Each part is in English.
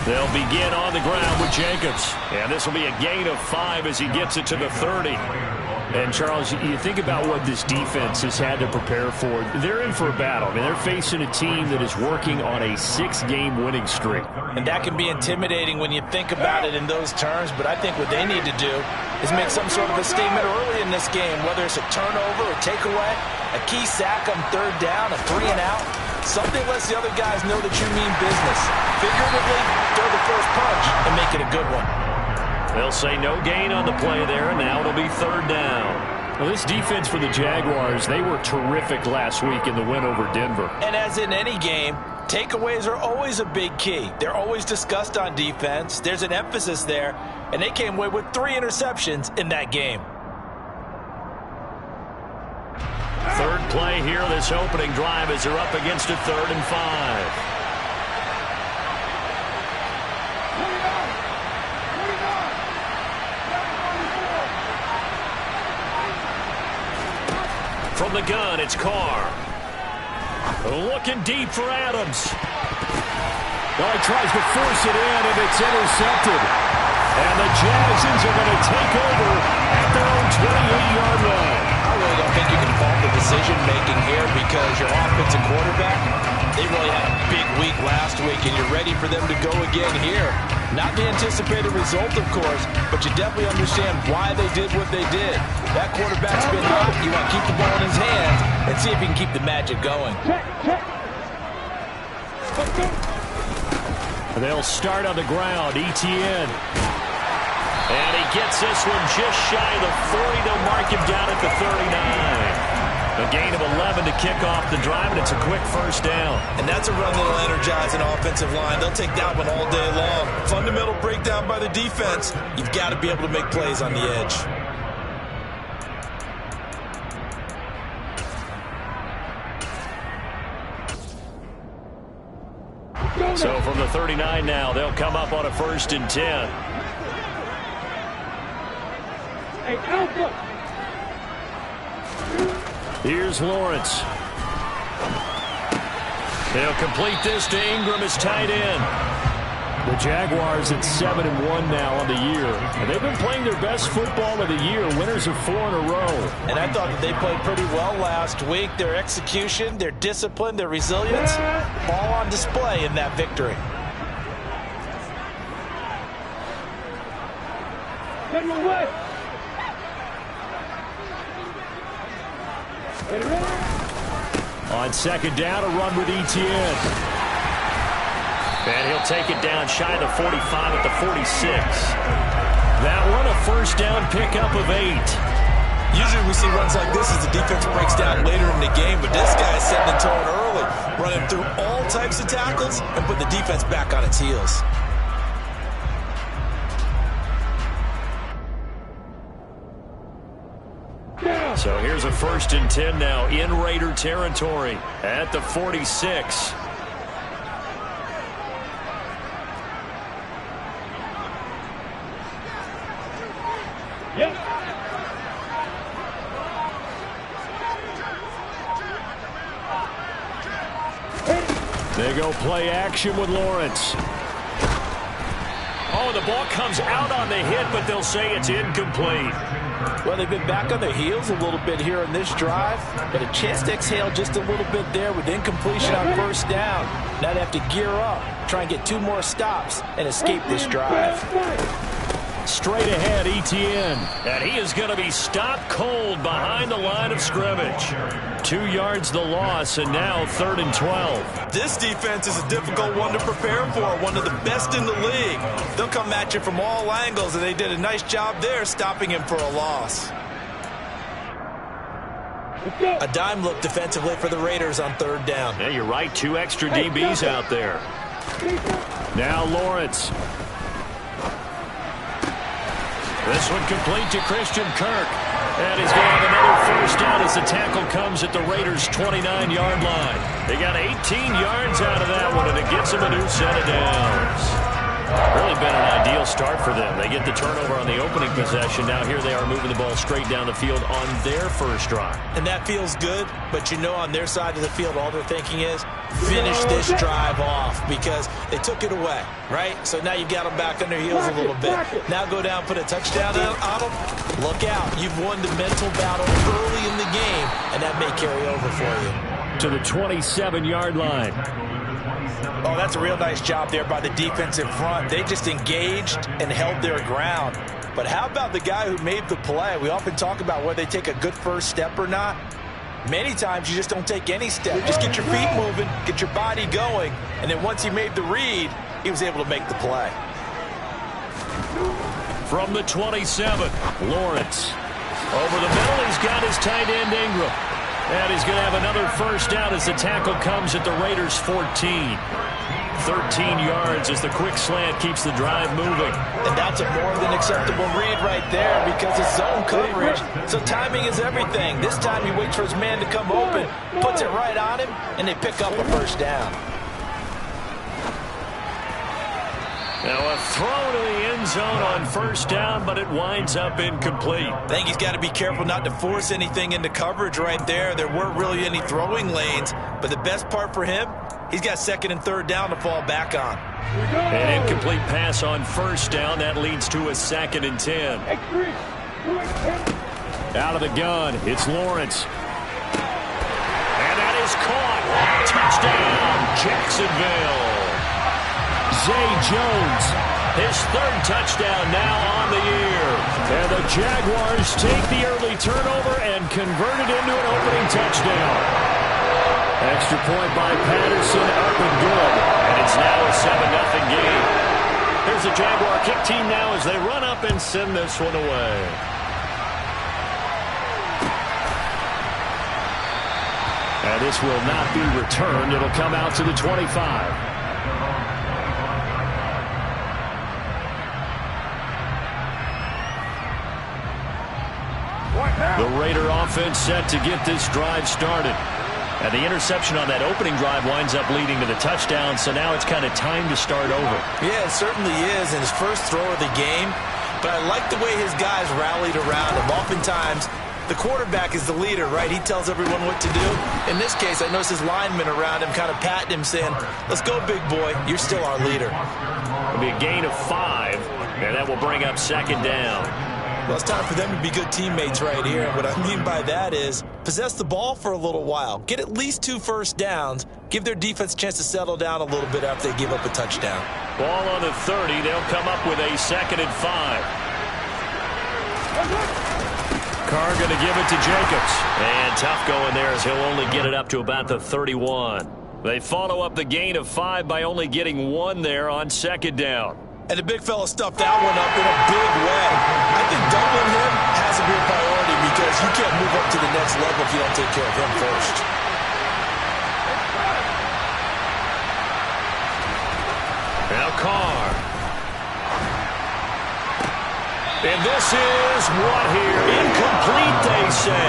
They'll begin on the ground with Jacobs. And this will be a gain of 5 as he gets it to the 30. And, Charles, you think about what this defense has had to prepare for. They're in for a battle. I mean, they're facing a team that is working on a 6-game winning streak. And that can be intimidating when you think about it in those terms. But I think what they need to do is make some sort of a statement early in this game, whether it's a turnover, a takeaway, a key sack on third down, a 3-and-out. Something lets the other guys know that you mean business. Figuratively, throw the first punch and make it a good one. They'll say no gain on the play there, and now it'll be third down. Well, this defense for the Jaguars, they were terrific last week in the win over Denver. And as in any game, takeaways are always a big key. They're always discussed on defense. There's an emphasis there, and they came away with 3 interceptions in that game. Third play here, this opening drive, as they're up against a 3rd and 5. From the gun, it's Carr. Looking deep for Adams. Well, he tries to force it in, and it's intercepted. And the Jacksons are going to take over at their own 28-yard line. I really don't think you can fault the decision-making here because your offensive quarterback, they really had a big week last week, and you're ready for them to go again here. Not the anticipated result, of course, but you definitely understand why they did what they did. That quarterback's been hot. You want to keep the ball in his hands and see if he can keep the magic going. They'll start on the ground. Etienne. And he gets this one just shy of the 40. They'll mark him down at the 39. A gain of 11 to kick off the drive, and it's a quick first down. And that's a run that'll energize an offensive line. They'll take that one all day long. Fundamental breakdown by the defense. You've got to be able to make plays on the edge. So from the 39 now, they'll come up on a 1st and 10. Hey, Alpha! Here's Lawrence. They'll complete this to Ingram as tight end. The Jaguars at 7-1 now on the year. And they've been playing their best football of the year. Winners of 4 in a row. And I thought that they played pretty well last week. Their execution, their discipline, their resilience, all on display in that victory. On 2nd down, a run with Etienne. And he'll take it down shy of the 45 at the 46. That one, a 1st down pickup of 8. Usually we see runs like this as the defense breaks down later in the game, but this guy is setting the tone early, running through all types of tackles and put the defense back on its heels. So here's a 1st and 10 now in Raider territory at the 46. They go play action with Lawrence. Oh, the ball comes out on the hit, but they'll say it's incomplete. Well, they've been back on their heels a little bit here in this drive, but a chance to exhale just a little bit there with incompletion on 1st down. Now they have to gear up, try and get 2 more stops, and escape this drive. Straight ahead, Etienne. And he is going to be stopped cold behind the line of scrimmage. 2 yards the loss, and now 3rd and 12. This defense is a difficult one to prepare for, one of the best in the league. They'll come at you from all angles, and they did a nice job there stopping him for a loss. A dime look defensively for the Raiders on 3rd down. Yeah, you're right. 2 extra DBs out there. Now Lawrence. This one complete to Christian Kirk. And he's going to have another 1st down as the tackle comes at the Raiders' 29-yard line. They got 18 yards out of that one, and it gets them a new set of downs. Really been an ideal start for them. They get the turnover on the opening possession. Now here they are moving the ball straight down the field on their first drive. And that feels good, but you know on their side of the field all they're thinking is finish this drive off because they took it away, right? So now you've got them back on their heels a little bit. Now go down, put a touchdown on them. Look out. You've won the mental battle early in the game, and that may carry over for you. To the 27-yard line. Oh, that's a real nice job there by the defensive front. They just engaged and held their ground. But how about the guy who made the play? We often talk about whether they take a good first step or not. Many times you just don't take any step. Just get your feet moving, get your body going, and then once he made the read, he was able to make the play. From the 27, Lawrence. Over the middle, he's got his tight end Ingram. And he's going to have another first down as the tackle comes at the Raiders' 14. 13 yards as the quick slant keeps the drive moving. And that's a more than acceptable read right there because it's zone coverage. So timing is everything. This time he waits for his man to come open, puts it right on him, and they pick up a first down. Now a throw to the end zone on first down, but it winds up incomplete. I think he's got to be careful not to force anything into coverage right there. There weren't really any throwing lanes, but the best part for him, he's got second and third down to fall back on. An incomplete pass on first down. That leads to a 2nd and 10. Out of the gun, it's Lawrence. And that is caught. Touchdown, Jacksonville. Zay Jones, his 3rd touchdown now on the year. And the Jaguars take the early turnover and convert it into an opening touchdown. Extra point by Patterson, up and good. And it's now a 7-0 game. Here's the Jaguar kick team now as they run up and send this one away. And this will not be returned. It'll come out to the 25. The Raider offense set to get this drive started. And the interception on that opening drive winds up leading to the touchdown, so now it's kind of time to start over. Yeah, it certainly is in his first throw of the game. But I like the way his guys rallied around him. Oftentimes, the quarterback is the leader, right? He tells everyone what to do. In this case, I noticed his linemen around him kind of patting him, saying, let's go, big boy. You're still our leader. It'll be a gain of 5, and that will bring up 2nd down. Well, it's time for them to be good teammates right here. And what I mean by that is possess the ball for a little while. Get at least 2 first downs. Give their defense a chance to settle down a little bit after they give up a touchdown. Ball on the 30. They'll come up with a 2nd and 5. Carr going to give it to Jacobs. And tough going there as he'll only get it up to about the 31. They follow up the gain of 5 by only getting 1 there on 2nd down. And the big fella stuffed that one up in a big way. I think doubling him has to be a priority because you can't move up to the next level if you don't take care of him first. Now Carr. And this is what here? Incomplete, they say.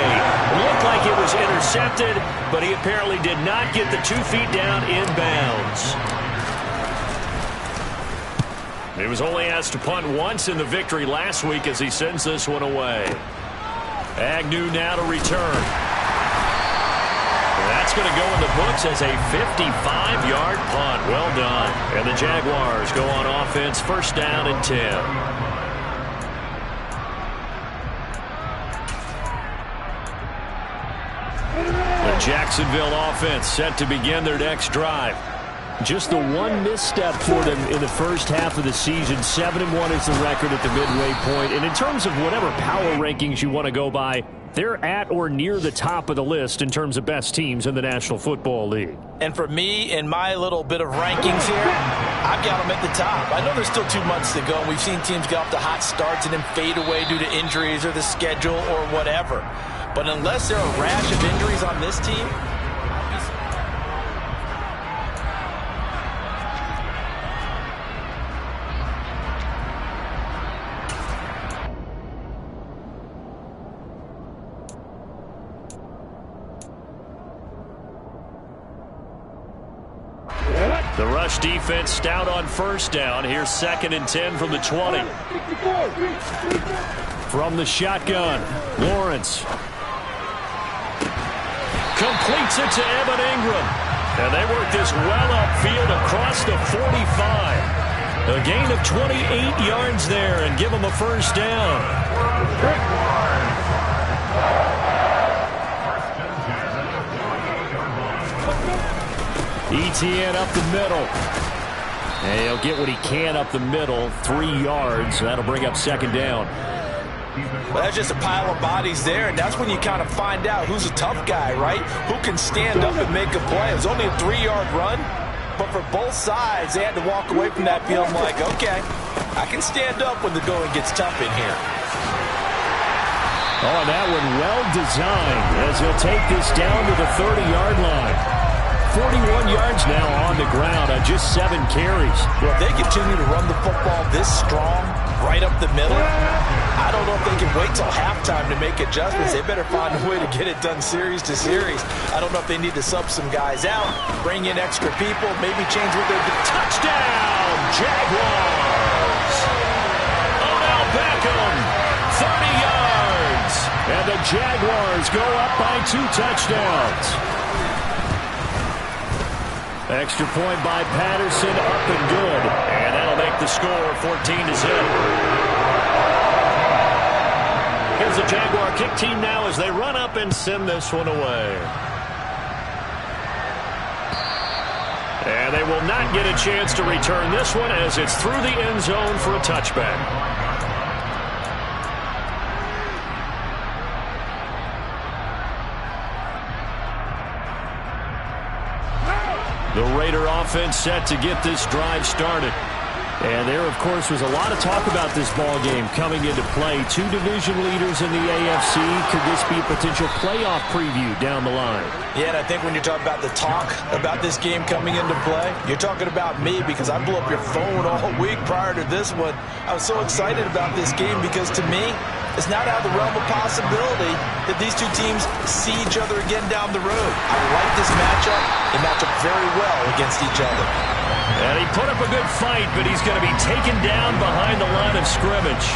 Looked like it was intercepted, but he apparently did not get the 2 feet down in bounds. He was only asked to punt once in the victory last week as he sends this one away. Agnew now to return. That's going to go in the books as a 55-yard punt. Well done. And the Jaguars go on offense, first down and 10. The Jacksonville offense set to begin their next drive. Just the one misstep for them in the first half of the season. 7-1 is the record at the midway point. And in terms of whatever power rankings you want to go by, they're at or near the top of the list in terms of best teams in the National Football League. And for me, in my little bit of rankings here, I've got them at the top. I know there's still 2 months to go, and we've seen teams get off to hot starts and then fade away due to injuries or the schedule or whatever. But unless there are a rash of injuries on this team, The rush defense stout on first down. Here's 2nd and 10 from the 20. From the shotgun, Lawrence completes it to Evan Ingram. And they work this well upfield across the 45. A gain of 28 yards there and give them a first down. Etienne up the middle. And he'll get what he can up the middle, 3 yards. That'll bring up 2nd down. Well, that's just a pile of bodies there, and that's when you kind of find out who's a tough guy, right? Who can stand up and make a play. It was only a 3-yard run, but for both sides, they had to walk away from that field like, okay, I can stand up when the going gets tough in here. Oh, that one well designed as he'll take this down to the 30-yard line. 41 yards now on the ground on just 7 carries. Well, if they continue to run the football this strong, right up the middle, I don't know if they can wait till halftime to make adjustments. They better find a way to get it done series to series. I don't know if they need to sub some guys out, bring in extra people, maybe change what they're doing. Touchdown, Jaguars! Odell Beckham, 30 yards. And the Jaguars go up by 2 touchdowns. Extra point by Patterson, up and good. And that'll make the score 14-0. Here's the Jaguar kick team now as they run up and send this one away. And they will not get a chance to return this one as it's through the end zone for a touchback. The Raider offense set to get this drive started. And there, of course, was a lot of talk about this ball game coming into play. 2 division leaders in the AFC. Could this be a potential playoff preview down the line? Yeah, and I think when you talk about the talk about this game coming into play, you're talking about me because I blew up your phone all week prior to this one. I was so excited about this game because, to me, it's not out of the realm of possibility that these two teams see each other again down the road. I like this matchup. They match up very well against each other. And he put up a good fight, but he's going to be taken down behind the line of scrimmage.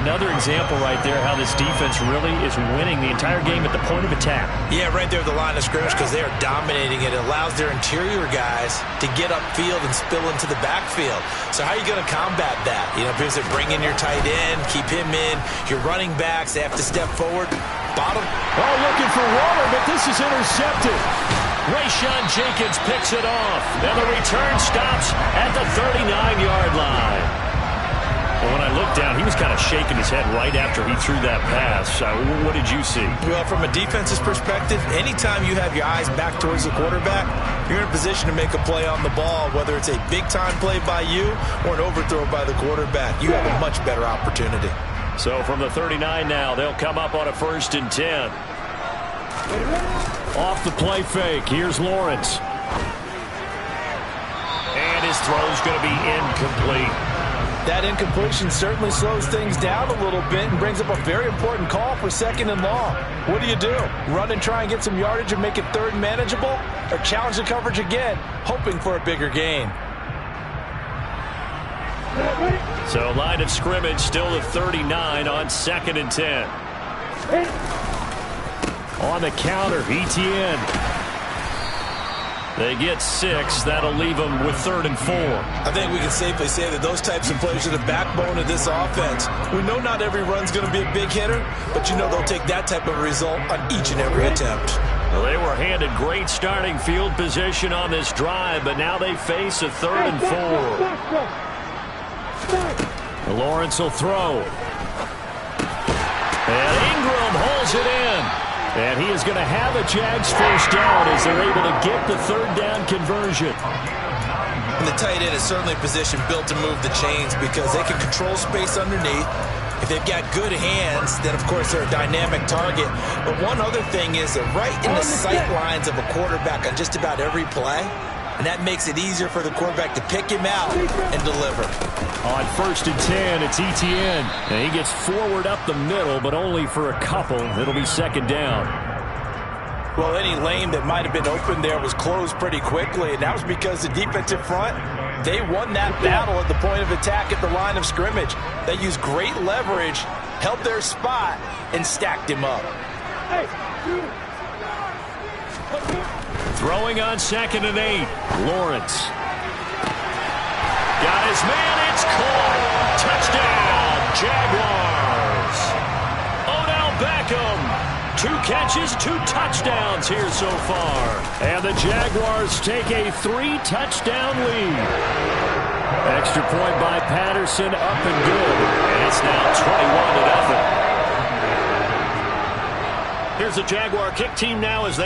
Another example right there how this defense really is winning the entire game at the point of attack. Yeah, right there at the line of scrimmage because they are dominating it. It allows their interior guys to get upfield and spill into the backfield. So how are you going to combat that? You know, because they bring in your tight end, keep him in. Your running backs, they have to step forward. Bottom. Oh, looking for water, but this is intercepted. Rayshawn Jenkins picks it off. And the return stops at the 39-yard line. Well, when I looked down, he was kind of shaking his head right after he threw that pass. What did you see? Well, from a defense's perspective, anytime you have your eyes back towards the quarterback, you're in a position to make a play on the ball, whether it's a big-time play by you or an overthrow by the quarterback. You have a much better opportunity. So from the 39 now, they'll come up on a 1st and 10. Off the play fake, here's Lawrence. And his throw's going to be incomplete. That incompletion certainly slows things down a little bit and brings up a very important call for 2nd and long. What do? Run and try and get some yardage and make it 3rd manageable? Or challenge the coverage again, hoping for a bigger gain? So line of scrimmage still at 39 on 2nd and 10. On the counter, Etienne. They get 6. That'll leave them with 3rd and 4. I think we can safely say that those types of plays are the backbone of this offense. We know not every run's going to be a big hitter, but you know they'll take that type of result on each and every attempt. Well, they were handed great starting field position on this drive, but now they face a 3rd and 4. Lawrence will throw. And Ingram holds it in. And he is going to have a Jags first down as they're able to get the 3rd down conversion. And the tight end is certainly a position built to move the chains because they can control space underneath. If they've got good hands, then of course they're a dynamic target. But one other thing is they're right in the sight lines of a quarterback on just about every play. And that makes it easier for the quarterback to pick him out and deliver. On 1st and 10, it's Etienne. And he gets forward up the middle, but only for a couple. It'll be 2nd down. Well, any lane that might have been open there was closed pretty quickly, and that was because the defensive front, they won that battle at the point of attack at the line of scrimmage. They used great leverage, held their spot, and stacked him up. Throwing on 2nd and 8. Lawrence. Got his man. It's caught. Touchdown, Jaguars. Odell Beckham. 2 catches, 2 touchdowns here so far. And the Jaguars take a 3-touchdown lead. Extra point by Patterson, up and good. And it's now 21-0. Here's the Jaguar kick team now as they